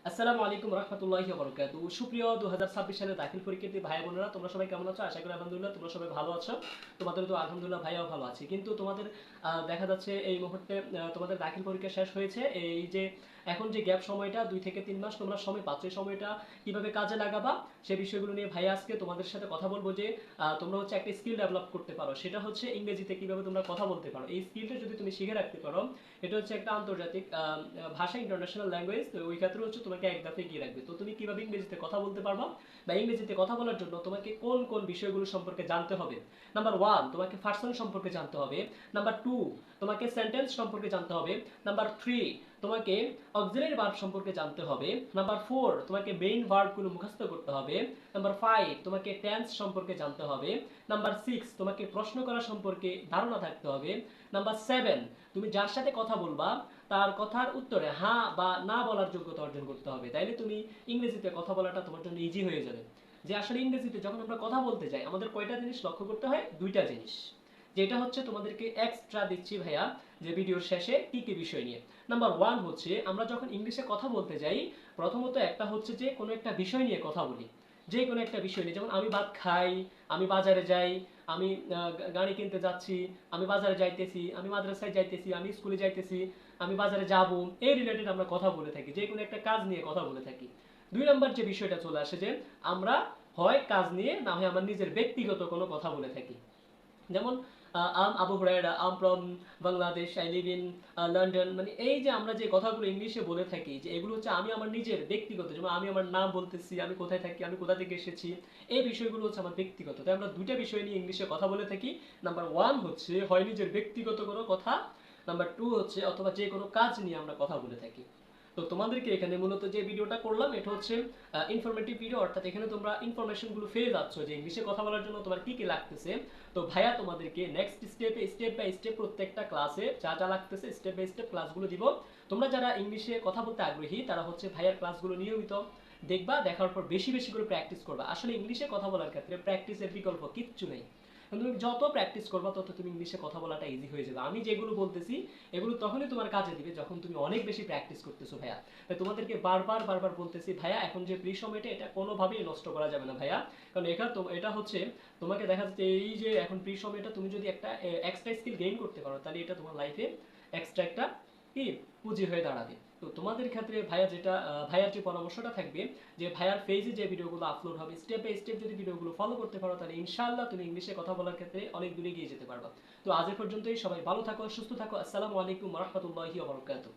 আসসালামু আলাইকুম রহমতুল্লাহি ওয়া বারাকাতুহু। সুপ্রিয় 2026 সালের দাখিল পরীক্ষার্থী ভাই বোনেরা, তোমরা সবাই কেমন আছো? আশা করি আলহামদুলিল্লাহ তোমরা সবাই ভালো আছো। তোমাদের তো আলহামদুলিল্লাহ ভাইয়াও ভালো আছে। কিন্তু তোমাদের দেখা যাচ্ছে এই মুহূর্তে তোমাদের দাখিল পরীক্ষা শেষ হয়েছে। এই যে এখন যে গ্যাপ সময়টা 2 থেকে 3 মাস তোমরা সময় পাচ্ছ, এই সময়টা কিভাবে কাজে লাগাবা সেই বিষয়গুলো নিয়ে ভাই আজকে তোমাদের সাথে কথা বলবো। যে তোমরা হচ্ছে একটা স্কিল ডেভেলপ করতে পারো, সেটা হচ্ছে ইংরেজিতে কিভাবে তোমরা কথা বলতে পারো। এই স্কিলটা যদি তুমি শিখে রাখতে পারো, এটা হচ্ছে একটা আন্তর্জাতিক ভাষা, ইন্টারন্যাশনাল ল্যাঙ্গুয়েজ। তো ওই ক্ষেত্রে হচ্ছে তোমাকে এক ধাপে এগিয়ে রাখবে। তো তুমি কিভাবে ইংরেজিতে কথা বলতে পারবা বা ইংরেজিতে কথা বলার জন্য তোমাকে কোন কোন বিষয়গুলো সম্পর্কে জানতে হবে। নাম্বার 1, তোমাকে পার্সন সম্পর্কে জানতে হবে। নাম্বার 2, তোমাকে সেন্টেন্স সম্পর্কে জানতে হবে। নাম্বার 3, তোমাকে অক্সিলারি ভার্ব সম্পর্কে জানতে হবে। নাম্বার 4, তোমাকে মেইন ভার্বগুলো মুখস্থ করতে হবে। নাম্বার 5, তোমাকে টেন্স সম্পর্কে জানতে হবে। নাম্বার 6, তোমাকে প্রশ্ন করা সম্পর্কে ধারণা থাকতে হবে। নাম্বার 7, তুমি যার সাথে কথা বলবা তার কথার উত্তরে হ্যাঁ বা না বলার যোগ্যতা অর্জন করতে হবে। তাইলে তুমি ইংরেজিতে কথা বলাটা তোমার জন্য ইজি হয়ে যাবে। যে আসলে ইংরেজিতে যখন আমরা কথা বলতে যাই আমাদের কয়টা জিনিস লক্ষ্য করতে হয়? দুইটা জিনিস, যেটা হচ্ছে তোমাদেরকে এক্সট্রা দিচ্ছি ভাইয়া যে ভিডিওর শেষে কি কি বিষয় নিয়ে। নাম্বার 1 হচ্ছে আমরা যখন ইংলিশে কথা বলতে যাই, প্রথমত একটা হচ্ছে যে কোনো একটা বিষয় নিয়ে কথা বলি। যে কোনো একটা বিষয় নিয়ে, যেমন আমি ভাত খাই, আমি বাজারে যাই, আমি গাড়ি কিনতে যাচ্ছি, আমি বাজারে যাইতেছি, আমি মাদ্রাসায় যাইতেছি, আমি স্কুলে যাইতেছি, আমি বাজারে যাব, এই রিলেটেড আমরা কথা বলে থাকি। যে কোনো একটা কাজ নিয়ে কথা বলে থাকি। 2 নম্বর যে বিষয়টা চলে আসে যে আমরা হয় কাজ নিয়ে, না হয় আমার নিজের ব্যক্তিগত কোনো কথা বলে থাকি। যেমন am Abu Hurayra, am from Bangladesh, I live in London. মানে এই যে আমরা যে কথাগুলো ইংলিশে বলে থাকি, যে এগুলো হচ্ছে আমি আমার নিজের ব্যক্তিগত, যেমন আমি আমার নাম বলতেছি, আমি কোথায় থাকি, আমি কোথা থেকে এসেছি, এই বিষয়গুলো হচ্ছে আমার ব্যক্তিগত। তাই আমরা দুইটা বিষয় নিয়ে ইংলিশে কথা বলে থাকি। নাম্বার 1 হচ্ছে হয় নিজের ব্যক্তিগত কোনো কথা, নাম্বার 2 হচ্ছে অথবা যে কোনো কাজ নিয়ে আমরা কথা বলে থাকি। তো তোমাদেরকে এখানে মূলত যে ভিডিওটা করলাম এটা হচ্ছে ইনফরমেটিভ ভিডিও, অর্থাৎ এখানে তোমরা ইনফরমেশনগুলো পেয়ে যাচ্ছ যে ইংলিশে কথা বলার জন্য তোমার কি কি লাগতেছে। তো ভাইয়া তোমাদেরকে নেক্সট স্টেপে স্টেপ বাই স্টেপ প্রত্যেকটা ক্লাসে যা যা লাগতেছে স্টেপ বাই স্টেপ ক্লাসগুলো দিব। তোমরা যারা ইংলিশে কথা বলতে আগ্রহী তারা হচ্ছে ভাইয়ার ক্লাসগুলো নিয়মিত দেখবা, দেখার পর বেশি বেশি করে প্র্যাকটিস করবা। আসলে ইংলিশে কথা বলার ক্ষেত্রে প্র্যাকটিসের বিকল্প কিচ্ছু নেই। তুমি যত প্র্যাকটিস করবা তত তুমি ইংলিশে কথা বলাটা ইজি হয়ে যাবে। আমি যেগুলো বলতেছি এগুলো তখনই তোমার কাজে দিবে যখন তুমি অনেক বেশি প্র্যাকটিস করতেছো ভাইয়া। তাই তোমাদেরকে বারবার বারবার বলতেছি ভাইয়া, এখন যে প্রি সময়টা এটা কোনোভাবেই নষ্ট করা যাবে না ভাইয়া। কারণ এটা হচ্ছে তোমাকে দেখা যাচ্ছে এই যে এখন প্রি সময়টা তুমি যদি একটা এক্সট্রা স্কিল গেইন করতে পারো, তাহলে এটা তোমার লাইফে এক্সট্রা একটা কি পুঁজি হয়ে দাঁড়াবে। তো তোমাদের ক্ষেত্রে ভাইয়া যেটা ভাইয়ার যে পরামর্শটা থাকবে, যে ভাইয়ার পেজে যে ভিডিওগুলো আপলোড হবে স্টেপ বাই স্টেপ যদি ভিডিওগুলো ফলো করতে পারো, তাহলে ইনশাআল্লাহ তুমি ইংলিশে কথা বলার ক্ষেত্রে অনেক দূরে গিয়ে যেতে পারবা। তো আজ এ পর্যন্তই, সবাই ভালো থাকো, সুস্থ থাকো। আসসালামু আলাইকুম ওয়া রাহমাতুল্লাহি ওয়া বারাকাতুহু।